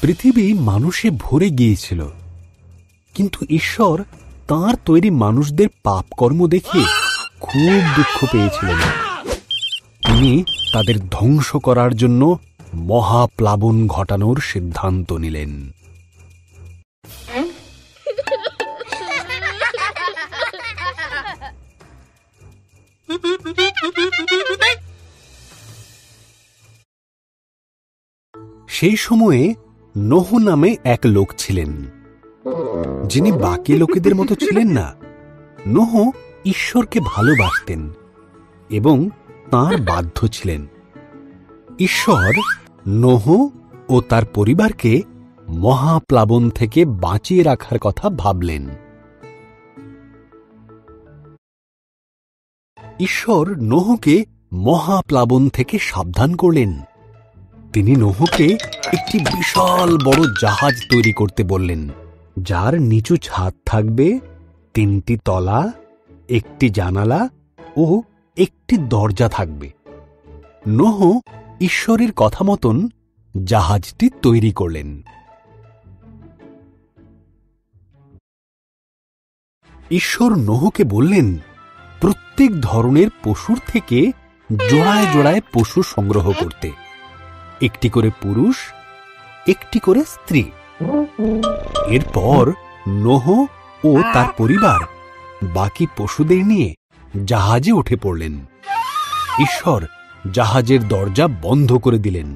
পৃথিবী মানুষে ভরে গিয়েছিল, কিন্তু ঈশ্বর তাঁর তৈরি মানুষদের পাপকর্ম দেখে খুব দুঃখ পেয়েছিলেন। তিনি তাদের ধ্বংস করার জন্য মহাপ্লাবন ঘটানোর সিদ্ধান্ত নিলেন। সেই সময়ে নোহ নামে এক লোক ছিলেন, যিনি বাকি লোকেদের মতো ছিলেন না। নোহ ঈশ্বরকে ভালোবাসতেন এবং তাঁর বাধ্য ছিলেন। ঈশ্বর নোহ ও তার পরিবারকে মহাপ্লাবন থেকে বাঁচিয়ে রাখার কথা ভাবলেন। ঈশ্বর নোহকে মহাপ্লাবন থেকে সাবধান করলেন। তিনি নোহকে একটি বিশাল বড় জাহাজ তৈরি করতে বললেন, যার নিচু ছাদ থাকবে, 3টি তলা, 1টি জানালা ও 1টি দরজা থাকবে। নোহ ঈশ্বরের কথা মতন জাহাজটি তৈরি করলেন। ঈশ্বর নোহকে বললেন, প্রত্যেক ধরনের পশুর থেকে জোড়ায় জোড়ায় পশু সংগ্রহ করতে, 1টি করে পুরুষ, 1টি করে স্ত্রী। এরপর নোহ ও তার পরিবার বাকি পশুদের নিয়ে জাহাজে উঠে পড়লেন। ঈশ্বর জাহাজের দরজা বন্ধ করে দিলেন।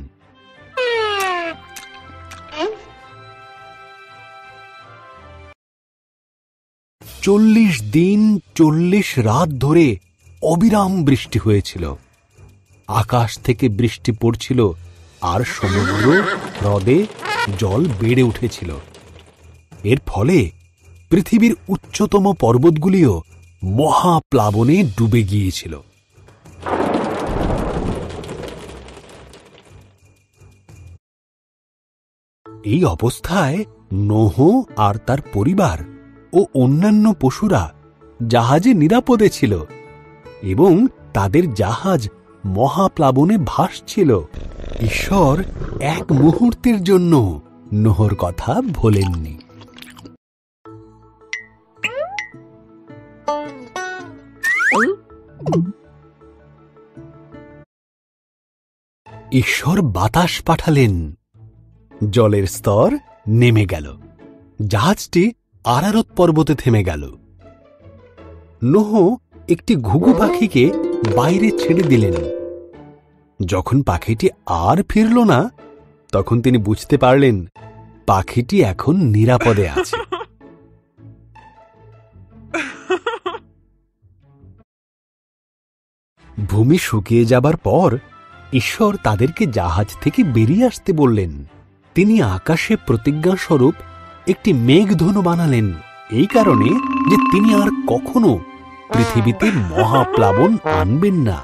চল্লিশ দিন 40 রাত ধরে অবিরাম বৃষ্টি হয়েছিল। আকাশ থেকে বৃষ্টি পড়ছিল আর সমুদ্র হ্রদে জল বেড়ে উঠেছিল। এর ফলে পৃথিবীর উচ্চতম পর্বতগুলিও মহাপ্লাবনে ডুবে গিয়েছিল। এই অবস্থায় নোহ আর তার পরিবার ও অন্যান্য পশুরা জাহাজে নিরাপদে ছিল এবং তাদের জাহাজ মহাপ্লাবনে ভাসছিল। ঈশ্বর এক মুহূর্তের জন্য নোহর কথা ভোলেননি। ঈশ্বর বাতাস পাঠালেন, জলের স্তর নেমে গেল, জাহাজটি আরারত পর্বতে থেমে গেল। নোহ একটি ঘুঘু পাখিকে বাইরে ছেড়ে দিলেন। যখন পাখিটি আর ফিরল না, তখন তিনি বুঝতে পারলেন পাখিটি এখন নিরাপদে আছে। ভূমি শুকিয়ে যাবার পর ঈশ্বর তাদেরকে জাহাজ থেকে বেরিয়ে আসতে বললেন। তিনি আকাশে প্রতিজ্ঞাস্বরূপ একটি মেঘধনু বানালেন, এই কারণে যে তিনি আর কখনো পৃথিবীতে মহাপ্লাবন আনবেন না।